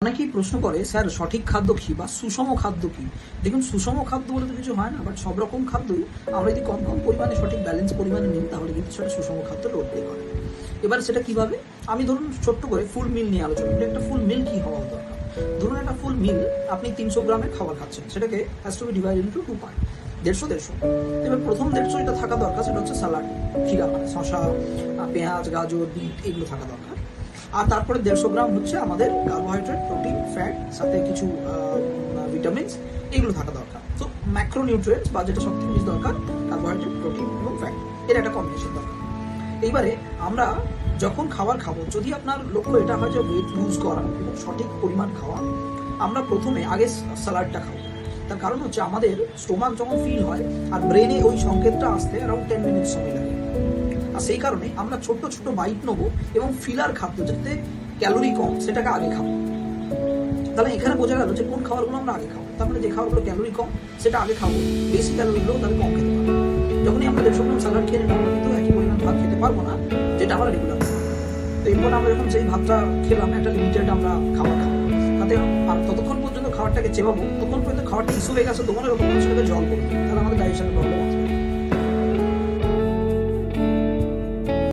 অনেকেই প্রশ্ন করে, স্যার সঠিক খাদ্য কি বা সুষম খাদ্য কি? দেখুন, সুষম খাদ্য বলে তো কিছু হয় না, বাট সব রকম খাদ্যই আমরা যদি কম কম পরিমাণে সঠিক ব্যালেন্স পরিমাণে নিই তাহলে কিন্তু সেটা সুষম খাদ্য রোল প্লে করে। এবার সেটা কিভাবে? আমি ধরুন ছোট্ট করে ফুল মিল নিয়ে আলোচনা করি। একটা ফুল মিল কি হওয়া দরকার? ধরুন একটা ফুল মিল আপনি 300 গ্রামের খাবার খাচ্ছেন, সেটাকে has to be divided into 2 part, 150-150। এবার প্রথম 150 যেটা থাকা দরকার সেটা হচ্ছে স্যালাড, খিরা মানে শসা, পেঁয়াজ, গাজর, বিট এগুলো থাকা দরকার। আর তারপরে 150 গ্রাম হচ্ছে আমাদের কার্বোহাইড্রেট, প্রোটিন, ফ্যাট, সাথে কিছু ভিটামিনস, এগুলো থাকা দরকার। তো ম্যাক্রোনিউট্রিয়েন্টস বা যেটা সবথেকে বেশি দরকার, কার্বোহাইড্রেট, প্রোটিন এবং ফ্যাট, এর একটা কম্বিনেশন দরকার। এইবারে আমরা যখন খাবার খাবো, যদি আপনার লক্ষ্য এটা হয় যে ওয়েট লুজ করা এবং সঠিক পরিমাণ খাওয়া, আমরা প্রথমে আগে স্যালাডটা খাবো। তার কারণ হচ্ছে আমাদের স্টোমাক যখন ফিল হয় আর ব্রেনে ওই সংকেতটা আসতে অ্যারাউন্ড 10 মিনিট সময় লাগে। আর সেই কারণে আমরা ছোট্ট ছোট্ট বাইট নেবো এবং ফিলার খাদ্য যাতে ক্যালোরি কম সেটাকে আগে খাবো। তাহলে এখানে বোঝা গেল যে কোন খাবারগুলো আমরা আগে খাবো। তার মানে যে খাবারগুলো ক্যালোরি কম সেটা আগে খাবো, বেশি ক্যালোরিগুলো তাহলে কম খেতে পারবো। যখনই আমরা 150 গ্রাম স্যালাড খেয়ে নেবো, কিন্তু একই পরিমাণ ভাত খেতে পারবো না যেটা আমরা রেগুলার খাবো। তো এরপর আমরা যখন সেই ভাতটা খেলাম, একটা লিমিটেড আমরা খাবার খাবো, তাতে আর ততক্ষণ পর্যন্ত খাবারটাকে চেবাবো, তখন পর্যন্ত খাবারটা ইস্যু হয়ে গেছে, তখন এরকম সেটাকে জল করবো, তাহলে আমাদের ডাইজেশনের প্রবলেম আছে।